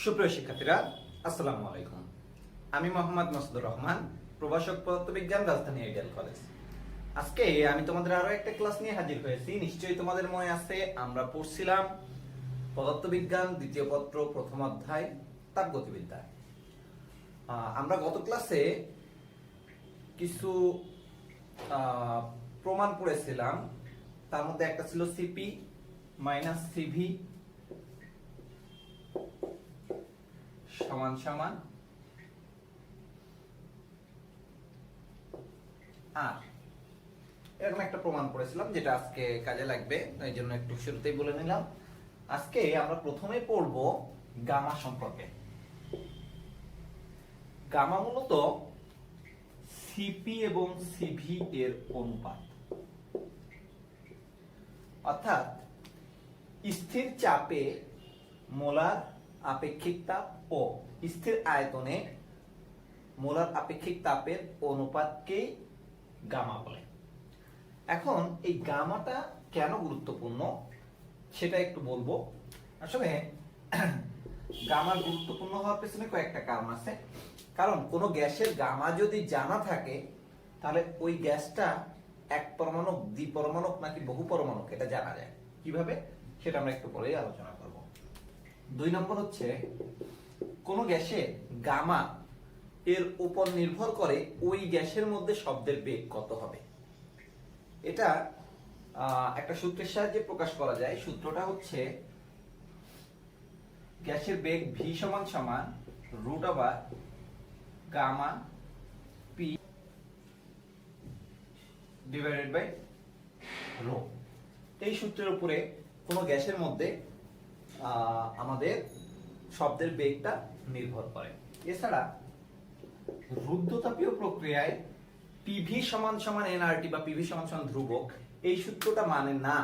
সুপ্রিয় শিক্ষার্থীরা, আসসালামু আলাইকুম। আমি মোহাম্মদ মাসুদুর রহমান, প্রভাষক পদার্থবিজ্ঞান, রাজধানী আইডিয়াল কলেজ। আজকে আমি তোমাদের আরো একটা ক্লাস নিয়ে হাজির হয়েছি। নিশ্চয়ই তোমাদের মনে আছে, আমরা পড়ছিলাম পদার্থবিজ্ঞান দ্বিতীয় পত্র প্রথম অধ্যায় তাপগতিবিদ্যা। আমরা গত ক্লাসে কিছু প্রমাণ পড়েছিলাম। তার মধ্যে একটা ছিল সিপি মাইনাস সিভি সমান সমান আর এরকম একটা প্রমাণ পড়েছিলাম, যেটা আজকে কাজে লাগবে, এই জন্য একটু শুরুতেই বলে নিলাম। আজকে আমরা প্রথমে পড়ব গামা সম্পর্কে। গামা মূলত সিপি এবং সিভি এর অনুপাত, অর্থাৎ স্থির চাপে মোলার আপেক্ষিক তাপ ও স্থির আয়তনে মোলার আপেক্ষিক তাপের অনুপাতকেই গামা বলে। এখন এই গামাটা কেন গুরুত্বপূর্ণ সেটা একটু বলবো। আসলে গামার গুরুত্বপূর্ণ হওয়ার পেছনে কয়েকটা কারণ আছে। কারণ কোনো গ্যাসের গামা যদি জানা থাকে, তাহলে ওই গ্যাসটা এক পরমাণুক, দ্বিপরমাণুক নাকি বহু পরমাণুক এটা জানা যায়। কিভাবে সেটা আমরা একটু পরেই আলোচনা করব। 2 নম্বর হচ্ছে, কোন গ্যাসে গামা এর উপর নির্ভর করে ওই গ্যাসের মধ্যে শব্দের বেগ কত হবে। এটা একটা সূত্রের সাহায্যে প্রকাশ করা যায়। সূত্রটা হচ্ছে গ্যাসের বেগ v সমান সমান root over gamma p divided by rho. এই সূত্রের উপরে কোন গ্যাসের মধ্যে আমাদের শব্দের বেগটা নির্ভর করে। এছাড়া রুদ্ধতাপীয় প্রক্রিয়ায় পিভি সমান সমান এনআরটি বা পিভি সমান সমান ধ্রুবক, এই সূত্রটা মানে না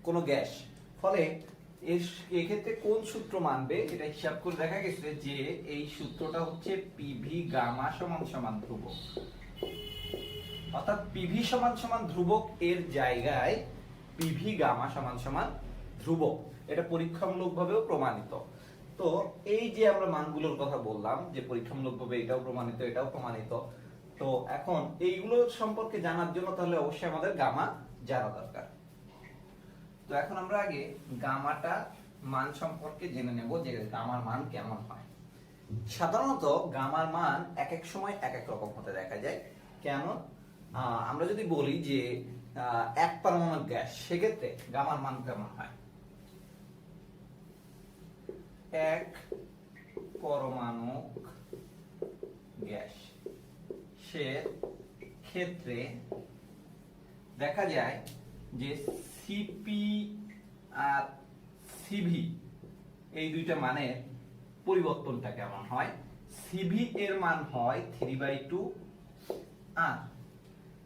কোনো গ্যাস। ফলে এক্ষেত্রে কোন সূত্র মানবে এটা হিসাব করে দেখা গেছে যে এই সূত্রটা হচ্ছে পিভি গামা সমান সমান ধ্রুবক, অর্থাৎ পিভি সমান সমান ধ্রুবক এর জায়গায় পিভি গামা সমান সমান ধ্রুবক। এটা পরীক্ষামূলকভাবেও প্রমাণিত। তো এই যে আমরা মানগুলোর কথা বললাম, যে পরীক্ষামূলকভাবে এটাও প্রমাণিত, এটাও প্রমাণিত। তো এখন এইগুলো সম্পর্কে জানার জন্য তাহলে অবশ্যই আমাদের গামা জানা দরকার। তো এখন আমরা আগে গামাটা মান সম্পর্কে জেনে নেব, যে গামার মান কেমন হয়। সাধারণত গামার মান এক এক সময় এক এক রকম হতে দেখা যায়। কেমন? আমরা যদি বলি যে এক পরমাণু গ্যাস, সেক্ষেত্রে গামার মান কেমন হয়? এক পরমাণু গ্যাস সে ক্ষেত্রে দেখা যায় যে সিপি আর সিভি এই দুইটা মানের পরিবর্তনটা কেমন হয়। সিভি এর মান হয় 3/2 আর।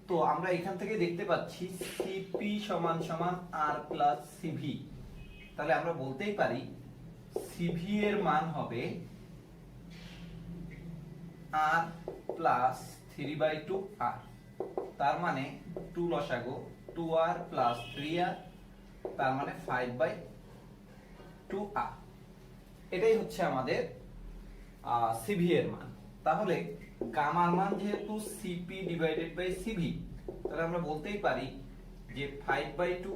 তো আমরা এখান থেকে দেখতে পাচ্ছি সিপি সমান সমান আর প্লাস সিভি। তাহলে আমরা বলতেই পারি সিভি এর মান হবে আর প্লাস 3/2 আর। তার মানে 2 লসাগু 2r প্লাস 3r, তার মানে 5/2 আর। এটাই হচ্ছে আমাদের সিভি এর মান। তাহলে গামার মান যেহেতু সিপি ডিভাইডেড বাই সিভি, তাহলে আমরা বলতেই পারি যে 5/2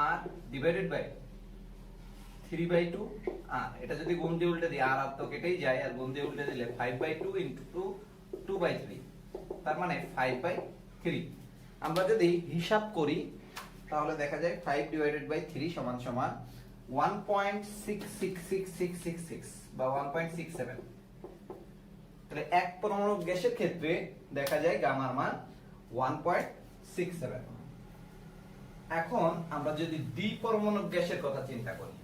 আর ডিভাইডেড বাই 3/2 আর। এটা যদি গুণ দিয়ে উল্টে দিই, আর তো কেটেই যায়, আর গুণ দিয়ে উল্টে দিলে 5/2 ইনটু 2/3, তার মানে 5/3। আমরা যদি হিসাব করি তাহলে দেখা যায় 5 ডিভাইডেড বাই 3 সমান সমান 1.666666 বা 1.67। তাহলে এক পরমাণু গ্যাসের ক্ষেত্রে দেখা যায় গামার মান 1.67। এখন আমরা যদি দ্বিপরমাণু গ্যাসের কথা চিন্তা করি,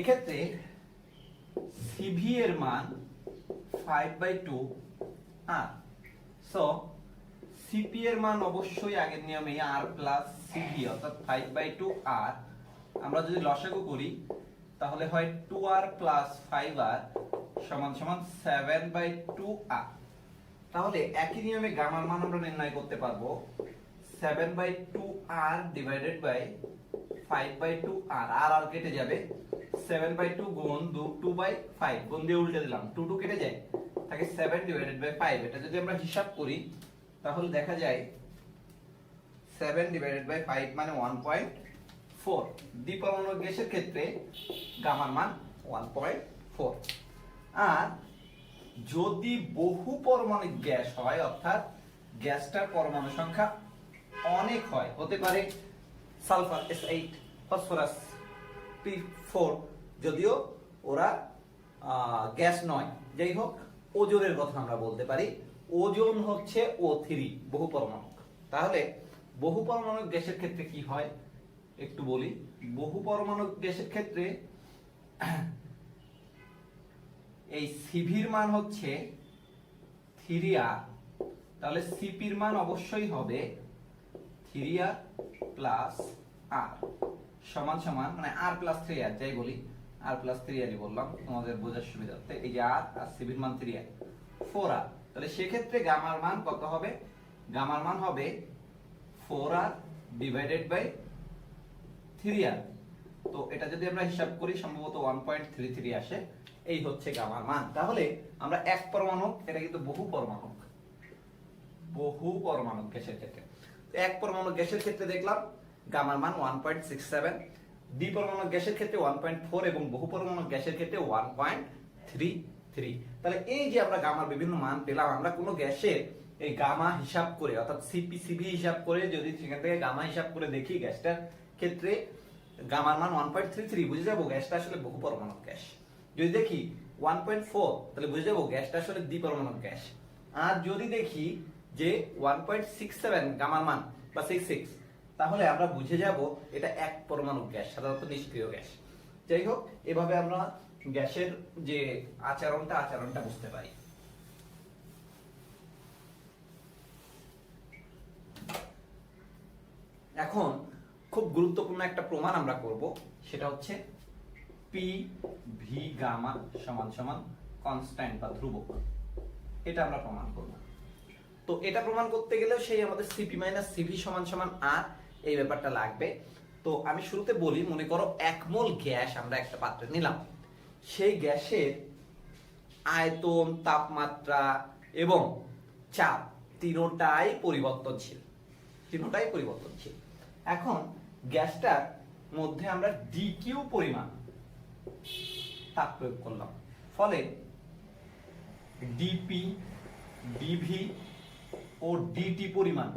এক্ষেত্রে সিভি এর মান 5/2 আর। সো সিপি এর মান অবশ্যই আগের নিয়মে আর প্লাস সিভি, অর্থাৎ 5/2 আর। আমরা যদি লসাগু করি তাহলে হয় 2r প্লাস 5r সমান সমান 7/2r। তাহলে একই নিয়মে গামার মান আমরা নির্ণয় করতে পারবো 7/2r ডিভাইডেড বাই 5/2r। আর আর কেটে যাবে, 7/2 গুণ 2/5 গুণ দিয়ে উল্টে দিলাম, 2 2 কেটে যায়, থাকে 7 ডিভাইডেড বাই 5। এটা যদি আমরা হিসাব করি তাহলে দেখা যায় 7 ডিভাইডেড বাই 5 মানে 1.4। দ্বিপরমাণবিক গ্যাসের ক্ষেত্রে গামার মান 1.4। আর যদি বহু পরমাণবিক গ্যাস হয়, অর্থাৎ গ্যাসটার পরমাণু সংখ্যা অনেক হয়, হতে পারে সালফার S8, ফসফরাস P4, যদিও ওরা গ্যাস নয়, যাই হোক ওজনের কথা আমরা বলতে পারি। ওজন হচ্ছে O3 বহু পরমাণু। তাহলে বহু পরমাণু গ্যাসের ক্ষেত্রে কি হয় একটু বলি। বহু পরমাণু গ্যাসের ক্ষেত্রে এই সিভির মান হচ্ছে 3r, তাহলে সিপির মান অবশ্যই হবে 3r প্লাস r সমান সমান, মানে r প্লাস 3r, যাই বলি r প্লাস 3r বললাম তোমাদের বোঝার সুবিধার্থে। এই যে r আর সিভির মান 3r, 4r। তাহলে সেক্ষেত্রে গামার মান কত হবে? গামার মান হবে 4r ডিভাইডেড বাই 3r। তো এটা যদি আমরা হিসাব করি সম্ভবত 1.33 আসে। এই হচ্ছে গামার মান। তাহলে আমরা এক পরমাণু, এটা কিন্তু বহু পরমাণু গ্যাসের ক্ষেত্রে, এক পরমাণু গ্যাসের ক্ষেত্রে দেখলাম গামার মান 1.67, দ্বিপরমাণু গ্যাসের ক্ষেত্রে 1.4 এবং বহু পরমাণু গ্যাসের ক্ষেত্রে 1.33। তাহলে এই যে আমরা গামার বিভিন্ন মান পেলাম, আমরা কোনো গ্যাসের এই গামা হিসাব করে, অর্থাৎ সিপি হিসাব করে যদি সেখান থেকে গামা হিসাব করে দেখি গ্যাসটার ক্ষেত্রে গামার মান 1.33, বুঝে যাবো গ্যাসটা আসলে বহু পরমাণু গ্যাস। যদি দেখি 1.4, তাহলে বুঝে যাবো গ্যাসটা আসলে দ্বিপরমাণু গ্যাস। আর যদি দেখি যে 1.67 গামার মান বা 66, তাহলে আমরা বুঝে যাব এটা এক পরমাণু গ্যাস, সাধারণত নিষ্ক্রিয় গ্যাস। যাই হোক, এভাবে আমরা গ্যাসের যে আচরণটা বুঝতে পারি। এখন খুব গুরুত্বপূর্ণ একটা প্রমাণ আমরা করব, সেটা হচ্ছে পি ভি গামা সমান সমান কনস্ট্যান্ট বা ধ্রুবক। এটা আমরা প্রমাণ করব। তো এটা প্রমাণ করতে গেলে সেই আমাদের সিপি মাইনাস সিভি সমান সমান আর, এই ব্যাপারটা লাগবে। তো আমি শুরুতে বলি, মনে করো 1 মোল গ্যাস আমরা একটা পাত্রে নিলাম। সেই গ্যাসের আয়তন, তাপমাত্রা এবং চাপ তিনটাই পরিবর্তনশীল। এখন গ্যাসটার মধ্যে আমরা ডিকিউ পরিমাণ তাপ প্রয়োগ করলাম, ফলে ডিপি, ডিভি ও ডিটি পরিমাণ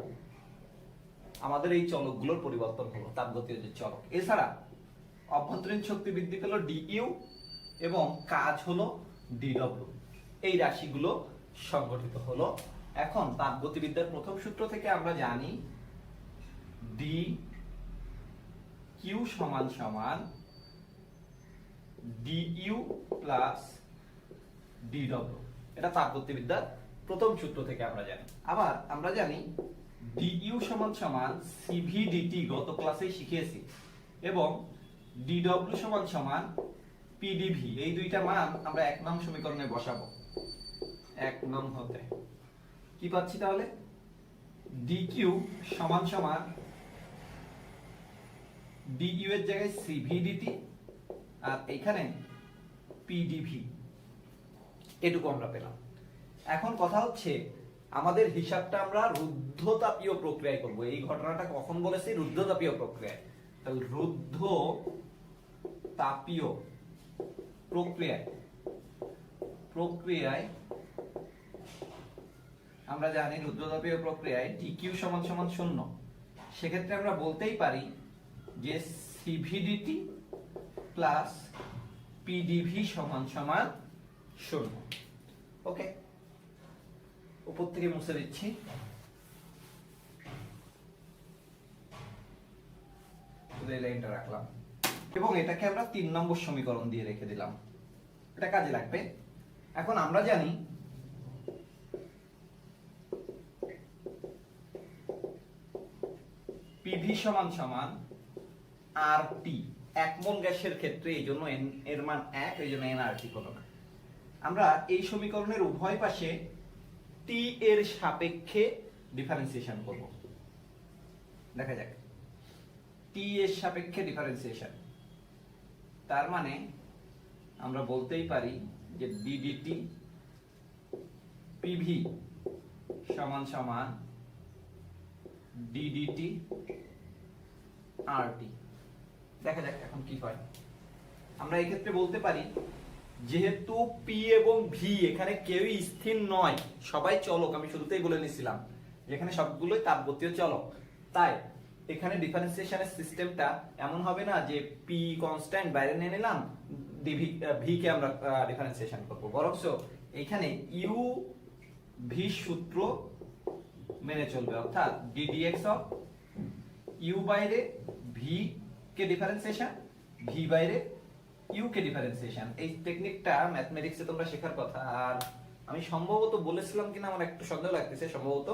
আমাদের এই চলকগুলোর পরিবর্তন হলো, তাপগতীয় যে চলক। এছাড়া অভ্যন্তরীণ শক্তি বৃদ্ধি পেল ডিইউ এবং কাজ হলো ডিডব্লিউ। এই রাশিগুলো সংগঠিত হলো। এখন তাপগতিবিদ্যার প্রথম সূত্র থেকে আমরা জানি ডি কিউ সমান সমান ডিইউ প্লাস ডিডব্লিউ। এটা তাপগতিবিদ্যার প্রথম সূত্র থেকে আমরা জানি। আবার আমরা জানি ডিইউ সমান সমান সিভি ডিটি, গত ক্লাসে শিখিয়েছি, এবং ডিডব্লিউ সমান সমান পিডিভি। এই দুইটা মান আমরা 1 নং সমীকরণে বসাবো। 1 নং হতে কি পাচ্ছি তাহলে? ডিকিউ সমান সমান ডিইউ এর জায়গায় সিভি ডিটি আর এখানে পিডিভি, এটুকু আমরা পেলাম। এখন কথা হচ্ছে আমাদের হিসাবটা আমরা রুদ্ধতাপীয় প্রক্রিয়ায় করব। এই ঘটনাটা কখন বলেছি? রুদ্ধতাপীয় প্রক্রিয়ায়। তাহলে রুদ্ধতাপীয় প্রক্রিয়ায় আমরা জানি রুদ্ধতাপীয় প্রক্রিয়ায় ডিকিউ সমান সমান 0। সেক্ষেত্রে আমরা বলতেই পারি যে সিভিডিটি প্লাস পিডিভি সমান সমান 0। ওকে, উপর থেকে মুছে দিচ্ছি। এই লাইনটা রাখলাম এবং এটাকে আমরা 3 নম্বর সমীকরণ দিয়ে রেখে দিলাম। এটা কাজে লাগবে। এখন আমরা জানি পিভি সমান সমান আরটি। 1 মোল গ্যাসের ক্ষেত্রে এই জন্য এন এর মান 1, এই জন্য এনআরটি হলো না। আমরা এই সমীকরণের উভয় পাশে টি এর সাপেক্ষে ডিফারেন্সিয়েশন করব। দেখা যাক, টি এর সাপেক্ষে ডিফারেন্সিয়েশন, তার মানে আমরা বলতেই পারি যে ডি ডিটি পিভি সমান সমান ডি ডিটি আরটি। দেখা যাক এখন কি হয়। আমরা এই ক্ষেত্রে বলতে পারি যেহেতু পি এবং ভি এখানে কেউই স্থির নয়, সবাই চলক, আমি শুরুতেই বলে নিছিলাম যেখানে সবগুলোই তাপগতীয় চলক, তাই এখানে ডিফারেন্সিয়েশনের সিস্টেমটা এমন হবে না যে পি কনস্ট্যান্ট বাইরে নিয়ে নিলাম, ভি কে আমরা ডিফারেন্সিয়েশন করব, বরঞ্চ এখানে ইউ ভি সূত্র মেনে চলবে, অর্থাৎ ডি ডিএক্স অফ ইউ বাইরে ভি কে ডিফারেন্সিয়েশন, ভি বাইরে ইউ কে ডিফারেন্সিয়েশন। এই টেকনিকটা ম্যাথমেটিক্সে তোমরা শেখার কথা। আর আমি সম্ভবত বলেছিলাম কিনা আমার একটু সন্দেহ লাগতেছে, সম্ভবত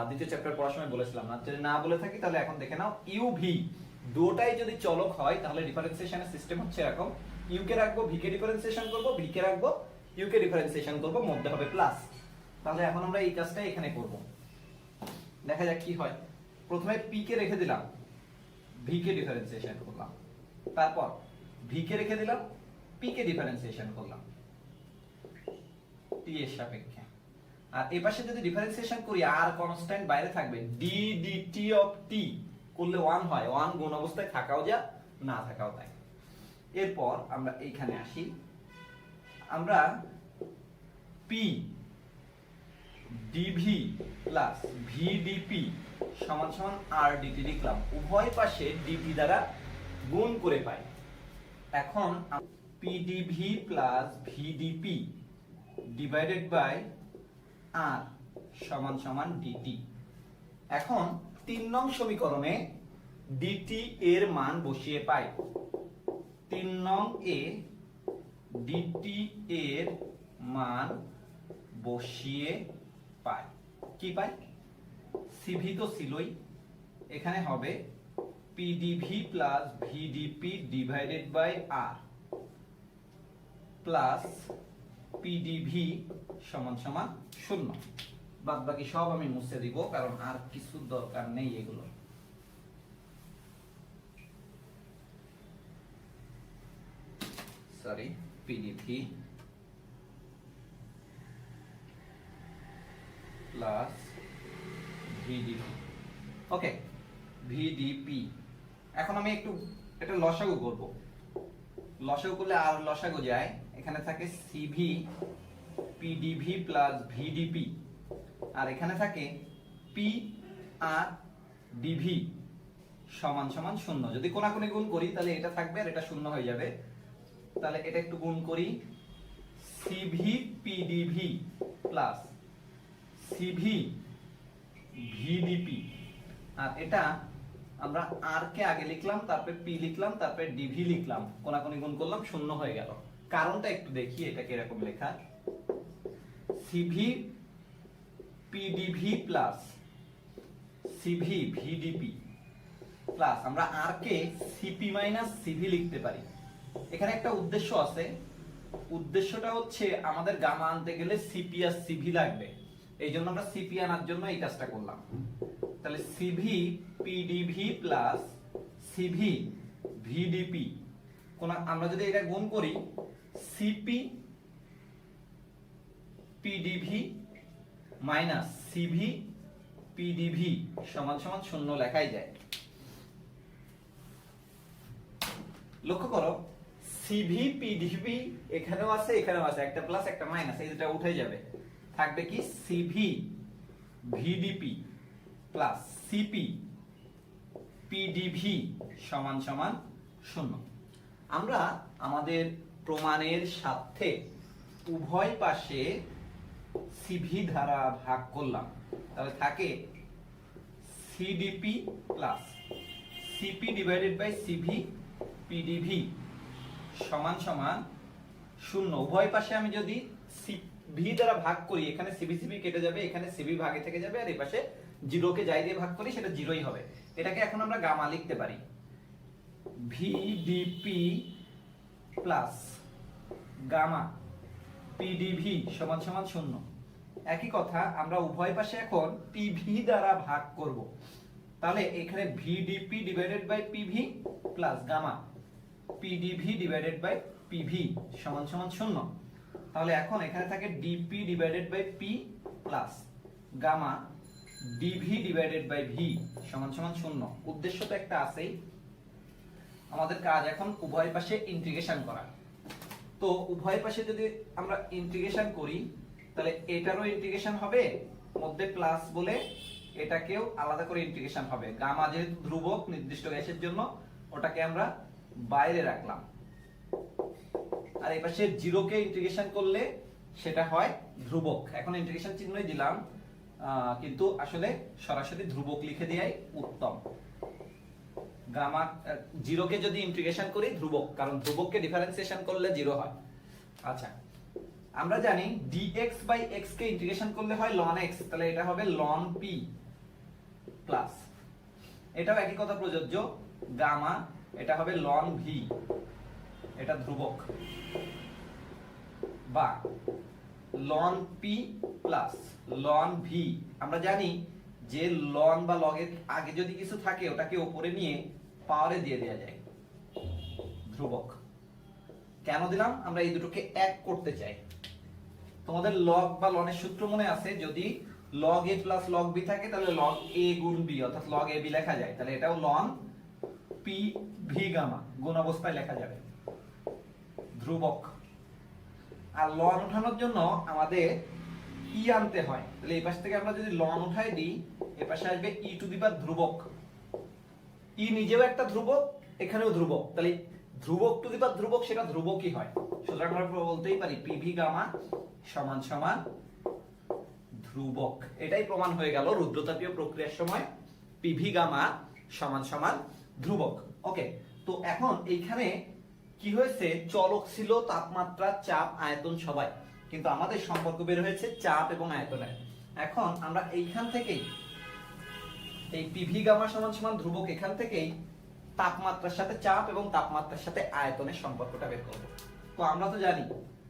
দ্বিতীয় চ্যাপ্টার পড়ার সময় বলেছিলাম না, যদি না বলে থাকি তাহলে এখন দেখে নাও। ইউ ভি দুটোটাই যদি চলক হয় তাহলে ডিফারেন্সিয়েশনের সিস্টেম হচ্ছে এরকম, ইউ কে রাখবো, ভি কে ডিফারেন্সিয়েশন করব, ভি কে রাখবো, ইউ কে ডিফারেন্সিয়েশন করব, মধ্যে হবে প্লাস। তাহলে এখন আমরা এই কাজটাই এখানে করব। দেখা যাক কি হয়। প্রথমে পি কে রেখে দিলাম, ভি কে ডিফারেন্সিয়েশন করলাম, তারপর ভি কে রেখে দিলাম, পি কে ডিফারেন্সিয়েশন করলাম টি এর সাপেক্ষে। আর এই পাশে যদি ডিফারেন্সিয়েশন করি আর কনস্ট্যান্ট বাইরে থাকবে, ডি ডিটি অফ টি করলে 1 হয়, 1 গুণ অবস্থায় থাকাও যা না থাকাও তাই। এরপর আমরা এইখানে আসি, আমরা p dv plus v dp সমান সমান আর ডিটি লিখলাম, উভয় পাশে ডিভি দ্বারা গুণ করে পাই। এখন P D V plus VDP divided by R সমান সমান ডিটি। এখন 3 নং সমীকরণে ডিটি এর মান বসিয়ে পাই। 3 নং এ ডিটি এর মান বসিয়ে পাই, কি পাই? সিভি তো ছিলই, এখানে হবে pdv plus VDP divided by R plus pdv সমান সমান 0। বাদ বাকি সব আমি মুছে দিব, কারণ আর কিছু দরকার নেই এগুলো। সরি, পিডিভি প্লাস ভিডিপি, ওকে, ভিডিপি। এখন আমি একটু এটা লসাগু করব। লসাগু করলে আর লসাগু যায়, এখানে থাকে সিভি পিডিভি প্লাস ভিডিপি, আর এখানে থাকে পি আর ডিভি সমান সমান 0। যদি কোনাকুনি গুণ করি তাহলে এটা থাকবে আর এটা 0 হয়ে যাবে। তাহলে এটা একটু গুণ করি, C V P D V plus C V V D P, আর এটা আমরা আর কে আগে লিখলাম, তারপরে পি লিখলাম, তারপরে ডিভি লিখলাম, কোনাকুনি গুণ করলাম, 0 হয়ে গেল। কারণটা একটু দেখি এটা কিরকম লেখা, CV P D V plus C V VDP plus আমরা আর কে সিপি মাইনাস সিভি লিখতে পারি। এখানে একটা উদ্দেশ্য আছে, উদ্দেশ্যটা হচ্ছে আমাদের গামা আনতে গেলে সিপি আর সিভি লাগবে, এই জন্য আমরা সিপি আনার জন্য এই কাজটা করলাম। তাহলে CV P D V plus C V VDP, আমরা যদি এটা গুণ করি, CP PDV minus CV pdv সমান সমান 0 লেখাই যায়। লক্ষ্য করো, সিভি পিডিভি এখানেও আছে, এখানেও আছে, একটা প্লাস একটা মাইনাস, এই দুটো উঠে যাবে, থাকবে কি CV VDP plus CP PDV সমান সমান 0। আমরা আমাদের প্রমাণের সাথে উভয় পাশে সিভি দ্বারা ভাগ করলাম, তাহলে থাকে cdp plus cp divided by cv pdv সমান সমান 0। উভয় পাশে আমি যদি ভি দ্বারা ভাগ করি, এখানে সিবি সিবি কেটে যাবে, এখানে সিবি ভাগে থেকে যাবে, আর এই পাশে 0 কে যাই দিয়ে ভাগ করি সেটা 0ই হবে। এটাকে এখন আমরা গামা লিখতে পারি, ভিডিপি প্লাস গামা পিডিভি সমান সমান 0। একই কথা আমরা উভয় পাশে এখন পিভি দ্বারা ভাগ করব। তাহলে এখানে vdp divided by pv plus gamma pdv divided by pv সমান সমান 0। তাহলে এখন এখানে থাকে dp divided by p plus gamma dv divided by v সমান সমান 0। উদ্দেশ্য তো একটা আছেই, আমাদের কাজ এখন উভয় পাশে ইন্টিগ্রেশন করা। তো উভয় পাশে যদি আমরা ইন্টিগ্রেশন করি তাহলে এটারও ইন্টিগ্রেশন হবে, মধ্যে প্লাস বলে এটাকেও আলাদা করে ইন্টিগ্রেশন হবে। গামা যেহেতু ধ্রুবক নির্দিষ্ট গ্যাসের জন্য ওটাকে আমরা বাইরে রাখলাম, আর এই পাশে জিরোকে ইন্টিগ্রেশন করলে সেটা হয় ধ্রুবক। এখন ইন্টিগ্রেশন চিহ্নই দিলাম, কিন্তু আসলে সরাসরি ধ্রুবক লিখে দেয়াই উত্তম। গামা জিরোকে যদি ইন্টিগ্রেশন করি ধ্রুবক, কারণ ধ্রুবককে ডিফারেন্সিয়েশন করলে জিরো হয়। আচ্ছা, আমরা জানি dx বাই x কে ইন্টিগ্রেশন করলে হয় ln x, তাহলে এটা হবে ln p প্লাস এটাও একই কথা প্রযোজ্য, গামা এটা হবে ln v, এটা ধ্রুবক, বা ln p plus ln v। আমরা জানি যে ln বা log এর আগে যদি কিছু থাকে ওটাকে উপরে নিয়ে পাওয়ারে দিয়ে দেয়া যায়, ধ্রুবক। কেন দিলাম? আমরা এই দুটোকে এক করতে চাই। তোমাদের log বা ln এর সূত্র মনে আছে, যদি log a plus log b থাকে তাহলে log a গুণ b অর্থাৎ log ab লেখা যায়, তাহলে এটাও ln p v গামা গুণ অবস্থায় লেখা যাবে, ধ্রুবক। আর ln উঠানোর জন্য আমাদের ই আনতে হয়, তাহলে এই পাশ থেকে আমরা যদি ln উঠাই দিই এই পাশে আসবে e টু দি পাওয়ার ধ্রুবক। ই নিজেও একটা ধ্রুবক, এখানেও ধ্রুবক, তাহলে ধ্রুবক টু দি পাওয়ার ধ্রুবক সেটা ধ্রুবকই হয়। সুতরাং আমরা বলতেই পারি পিভি গামা সমান সমান ধ্রুবক। এটাই প্রমাণ হয়ে গেল রুদ্রতাপীয় প্রক্রিয়ার সময় পিভি গামা সমান সমান ধ্রুবক। ওকে, তো এখন এইখানে কি হয়েছে, চলক ছিল তাপমাত্রা, চাপ, আয়তন সবাই, কিন্তু আমাদের সম্পর্ক বের হয়েছে চাপ এবং আয়তনের। এখন আমরা এইখান থেকেই এই পিভি গামা সমান সমান ধ্রুবক, এখান থেকেই তাপমাত্রার সাথে চাপ এবং তাপমাত্রার সাথে আয়তনের সম্পর্কটা বের করব। তো আমরা তো জানি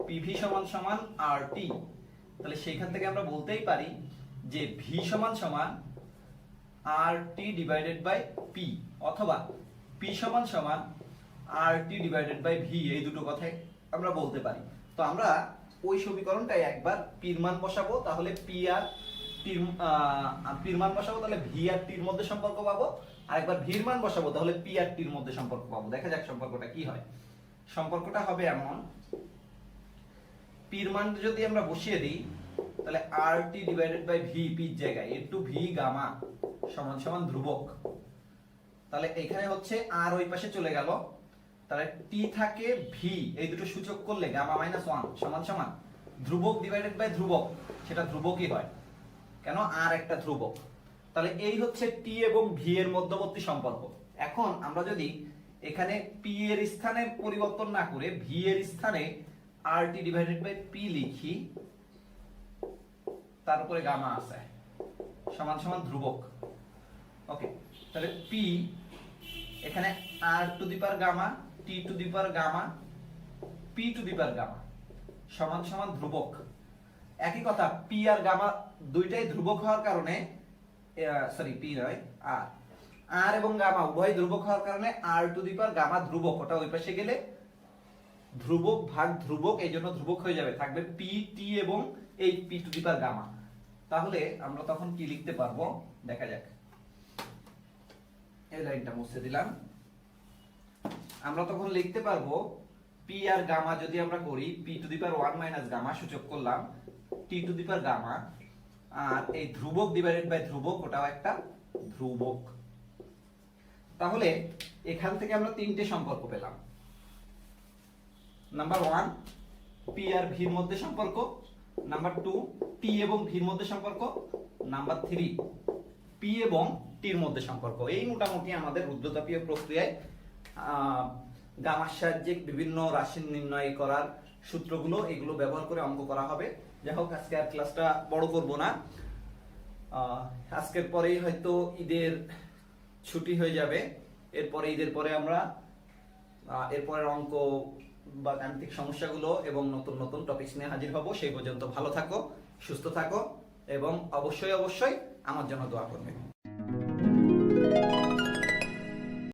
পিভি সমান সমান আরটি, তাহলে সেইখান থেকে আমরা বলতেই পারি যে ভি সমান সমান আরটি ডিভাইডেড বাই পি, অথবা পি সমান সমান আরটি ডিভাইডেড বাই ভি, এই দুটো কথাই আমরা বলতে পারি। তো আমরা ওই সমীকরণটাই একবার পির মান বসাবো, তাহলে পি আর পির মান বসাবো, তাহলে ভি আর টির মধ্যে সম্পর্ক পাবো, আর একবার ভির মান বসাবো তাহলে পি আর টির মধ্যে সম্পর্ক পাবো। দেখা যাক সম্পর্কটা কি হয়। সম্পর্কটা হবে এমন, পির মান যদি আমরা বসিয়ে দিই তাহলে আরটি ডিভাইডেড বাই ভি, পির জায়গায় একটু ভি গামা সমান সমান ধ্রুবক। তাহলে এখানে হচ্ছে আর ওই পাশে চলে গেল, তাহলে টি থাকে ভি, এই দুটো সূচক করলে গামা মাইনাস 1 সমান সমান ধ্রুবক ডিভাইডেড বাই ধ্রুবক, সেটা ধ্রুবকই হয়, কেন আর একটা ধ্রুবক। তাহলে এই হচ্ছে টি এবং ভি এর মধ্যবর্তী সম্পর্ক। এখন আমরা যদি এখানে পি এর স্থানে পরিবর্তন না করে ভি এর স্থানে আরটি ডিভাইডেড বাই পি লিখি, তার উপরে গামা আছে সমান সমান ধ্রুবক। ওকে, তাহলে পি এখানে আর to the power gamma, T to the power gamma, P to the power gamma সমান সমান ধ্রুবক। একই কথা, পি আর গামা দুইটাই ধ্রুবক হওয়ার কারণে, সরি পি নয় আর, আর এবং গামা উভয় ধ্রুবক হওয়ার কারণে আর টু দি পাওয়ার গামা ধ্রুবক, ওটা ওই পাশে গেলে ধ্রুবক ভাগ ধ্রুবক, এই জন্য ধ্রুবক হয়ে যাবে, থাকবে পি টি এবং এই p to the power gamma. তাহলে আমরা তখন কি লিখতে পারবো দেখা যাক। এই লাইনটা মুছে দিলাম। আমরা তখন লিখতে পারবো পি আর গামা যদি আমরা করি p to the power 1 minus gamma সূচক করলাম টি টু দি পাওয়ার গামা, আর এই ধ্রুবক ডিভাইডেড বাই ধ্রুবক, ওটাও একটা ধ্রুবক। তাহলে এখান থেকে আমরা তিনটে সম্পর্ক পেলাম। নাম্বার 1 পি আর ভির মধ্যে সম্পর্ক, নাম্বার 2 টি এবং ভির মধ্যে সম্পর্ক, নাম্বার 3 পি এবং টির মধ্যে সম্পর্ক। এই মোটামুটি আমাদের রুদ্রতাপীয় প্রক্রিয়ায় গামার সাহায্যে বিভিন্ন রাশি নির্ণয় করার সূত্রগুলো, এগুলো ব্যবহার করে অঙ্ক করা হবে। যাই হোক, আজকে আর ক্লাসটা বড় করব না। আজকের পরেই হয়তো ঈদের ছুটি হয়ে যাবে, এরপরে ঈদের পরে আমরা এরপরের অঙ্ক বা গাণিতিক সমস্যাগুলো এবং নতুন নতুন টপিকস নিয়ে হাজির হব। সেই পর্যন্ত ভালো থাকো, সুস্থ থাকো এবং অবশ্যই অবশ্যই আমার জন্য দোয়া করবে।